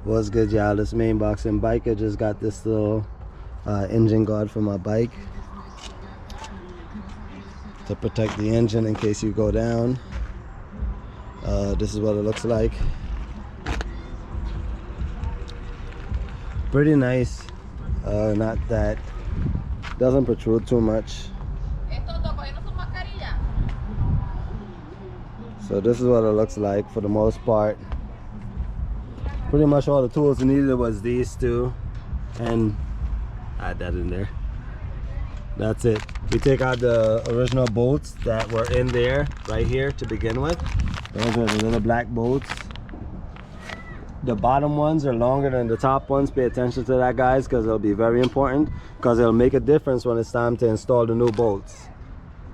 What's good, y'all? This main boxing biker just got this little engine guard for my bike to protect the engine in case you go down. This is what it looks like. Pretty nice. Not that doesn't protrude too much. So this is what it looks like for the most part. Pretty much all the tools needed was these two, and add that in there. That's it. We take out the original bolts that were in there right here to begin with. Those are the little black bolts. The bottom ones are longer than the top ones. Pay attention to that, guys, because it'll be very important, because it'll make a difference when it's time to install the new bolts.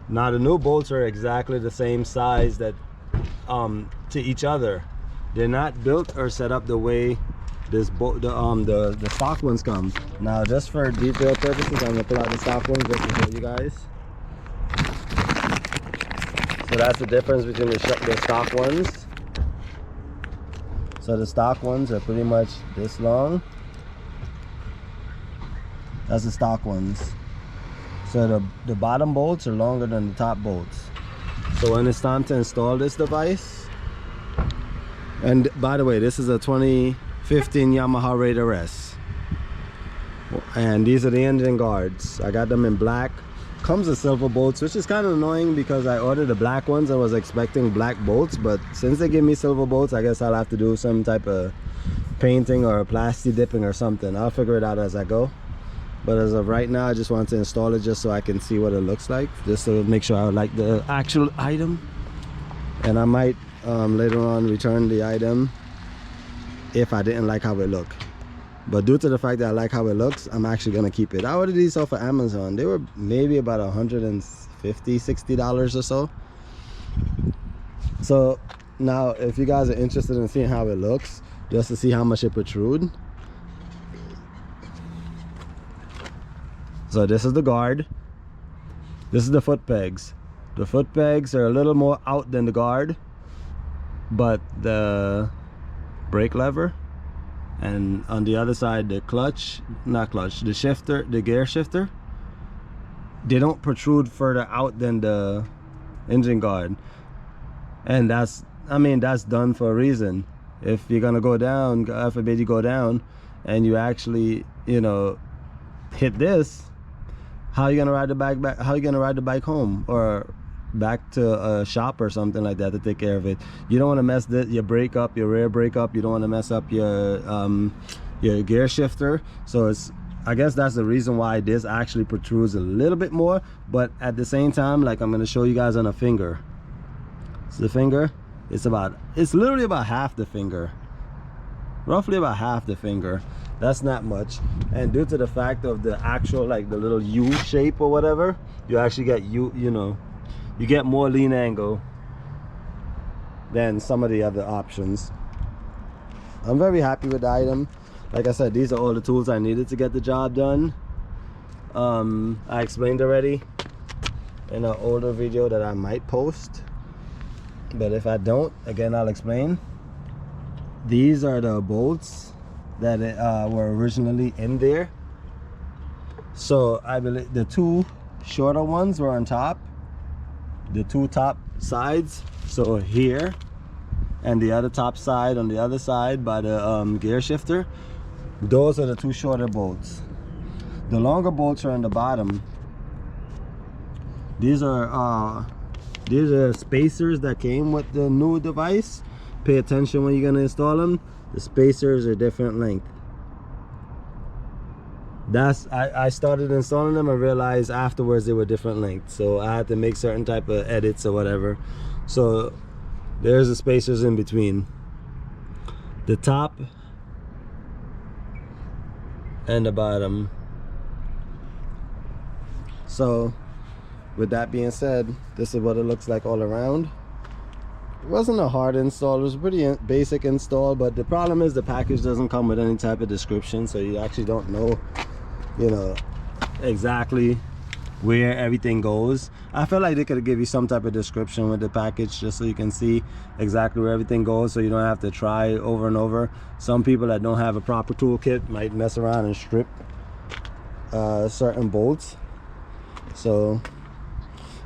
Now the new bolts are exactly the same size that to each other. They're not built or set up the way the stock ones come. Now, just for detail purposes, I'm gonna pull out the stock ones just to show you guys. So that's the difference between the stock ones. So the stock ones are pretty much this long. That's the stock ones. So the bottom bolts are longer than the top bolts. So when it's time to install this device, and by the way, this is a 2015 Yamaha Raider S, and these are the engine guards. I got them in black. Comes with silver bolts, which is kind of annoying because I ordered the black ones. I was expecting black bolts, but since they give me silver bolts, I guess I'll have to do some type of painting or plastic dipping or something. I'll figure it out as I go. But as of right now, I just want to install it just so I can see what it looks like, just to make sure I like the actual item. And I might later on return the item if I didn't like how it looked. But due to the fact that I like how it looks, I'm actually gonna keep it. I ordered these off of Amazon. They were maybe about $150–$60 or so. So now, if you guys are interested in seeing how it looks, just to see how much it protrudes. So this is the guard. This is the foot pegs. The foot pegs are a little more out than the guard, but the brake lever, and on the other side the the shifter, the gear shifter, they don't protrude further out than the engine guard. And that's done for a reason. If you're gonna go down, God forbid you go down and you actually, you know, hit this, how are you gonna ride the bike back? How are you gonna ride the bike home or back to a shop or something like that to take care of it? You don't want to mess your brake up, your rear brake up. You don't want to mess up your gear shifter. So I guess that's the reason why this actually protrudes a little bit more. But at the same time, like I'm gonna show you guys on a finger. So the finger, it's literally about half the finger, roughly about half the finger. That's not much. And due to the fact of the actual, like the little U shape or whatever, you actually get you get more lean angle than some of the other options. I'm very happy with the item. Like I said, these are all the tools I needed to get the job done. I explained already in an older video that I might post, but if I don't, again, I'll explain. These are the bolts that were originally in there. So I believe the two shorter ones were on top, the two top sides, so here, and the other top side on the other side by the gear shifter. Those are the two shorter bolts. The longer bolts are on the bottom. These are spacers that came with the new device. Pay attention when you're gonna install them. The spacers are different length. I started installing them and realized afterwards they were different length, so I had to make certain type of edits or whatever. So there's the spacers in between the top and the bottom. So with that being said, this is what it looks like all around. It wasn't a hard install, it was a pretty basic install, but the problem is the package doesn't come with any type of description, so you actually don't know, you know, exactly where everything goes. I feel like they could give you some type of description with the package just so you can see exactly where everything goes, so you don't have to try over and over. Some people that don't have a proper toolkit might mess around and strip certain bolts. So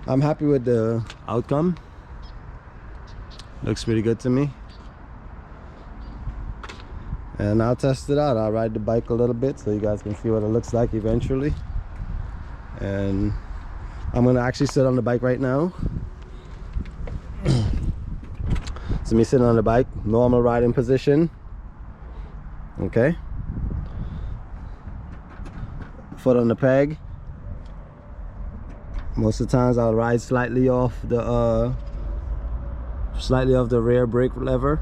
I'm happy with the outcome. Looks pretty good to me. And I'll test it out. I'll ride the bike a little bit so you guys can see what it looks like eventually. And I'm gonna actually sit on the bike right now. So me sitting on the bike, normal riding position. Okay. Foot on the peg. Most of the times I'll ride slightly off the rear brake lever,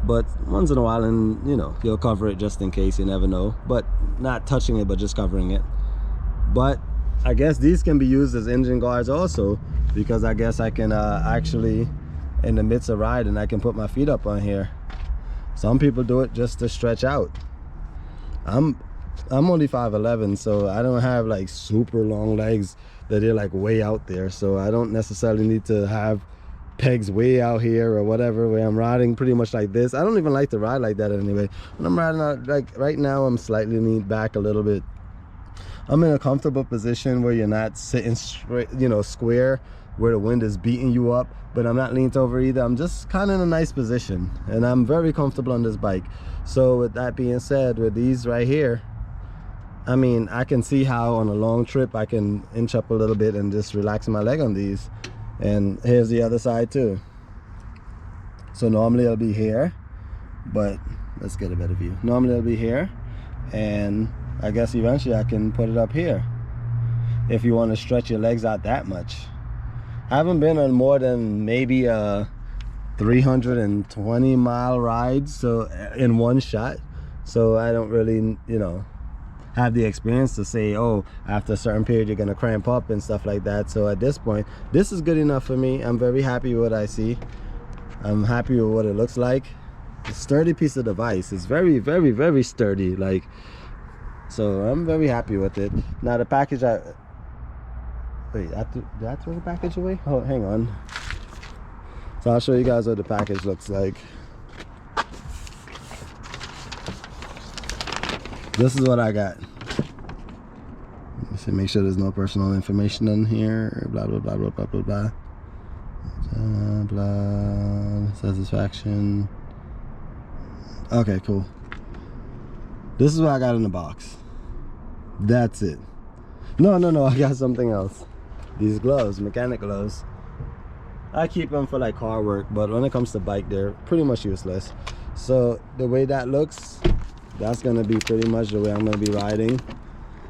but once in a while, and you know, you'll cover it just in case, you never know, but not touching it but just covering it. But I guess these can be used as engine guards also, because I guess I can actually, in the midst of riding, I can put my feet up on here. Some people do it just to stretch out. I'm only 5'11", so I don't have like super long legs that they're like way out there, so I don't necessarily need to have pegs way out here or whatever, where I'm riding pretty much like this. I don't even like to ride like that anyway. When I'm riding out, like right now, I'm slightly leaned back a little bit. I'm in a comfortable position where you're not sitting straight, you know, square, where the wind is beating you up, but I'm not leaned over either. I'm just kind of in a nice position, and I'm very comfortable on this bike. So with that being said, with these right here, I mean, I can see how on a long trip I can inch up a little bit and just relax my leg on these. And here's the other side too. So normally it'll be here, but let's get a better view. Normally it'll be here, and I guess eventually I can put it up here if you want to stretch your legs out that much. I haven't been on more than maybe a 320-mile ride, so in one shot, so I don't really, you know, have the experience to say, oh, after a certain period you're gonna cramp up and stuff like that. So at this point, this is good enough for me. I'm very happy with what I see. I'm happy with what it looks like. It's a sturdy piece of device. It's very, very, very sturdy. Like, so I'm very happy with it. Now the package, did I throw the package away? Oh, hang on. So I'll show you guys what the package looks like. This is what I got. Let's see, make sure there's no personal information on here. Blah blah blah blah blah blah blah. Blah. Satisfaction. Okay, cool. This is what I got in the box. That's it. No, I got something else. These gloves, mechanic gloves. I keep them for like car work, but when it comes to bike, they're pretty much useless. So the way that looks, that's gonna be pretty much the way I'm gonna be riding.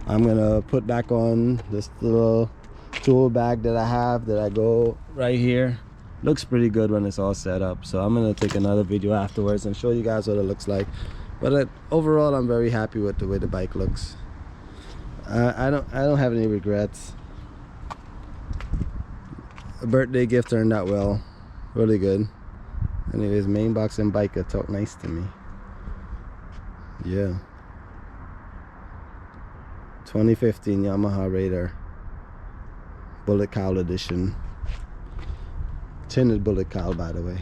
I'm gonna put back on this little tool bag that I have, that I go right here. Looks pretty good when it's all set up. So I'm gonna take another video afterwards and show you guys what it looks like. But overall, I'm very happy with the way the bike looks. I don't have any regrets. A birthday gift turned out well, really good. Anyways, main box and biker talk nice to me. Yeah. 2015 Yamaha Raider bullet cowl edition. Tinted bullet cowl, by the way.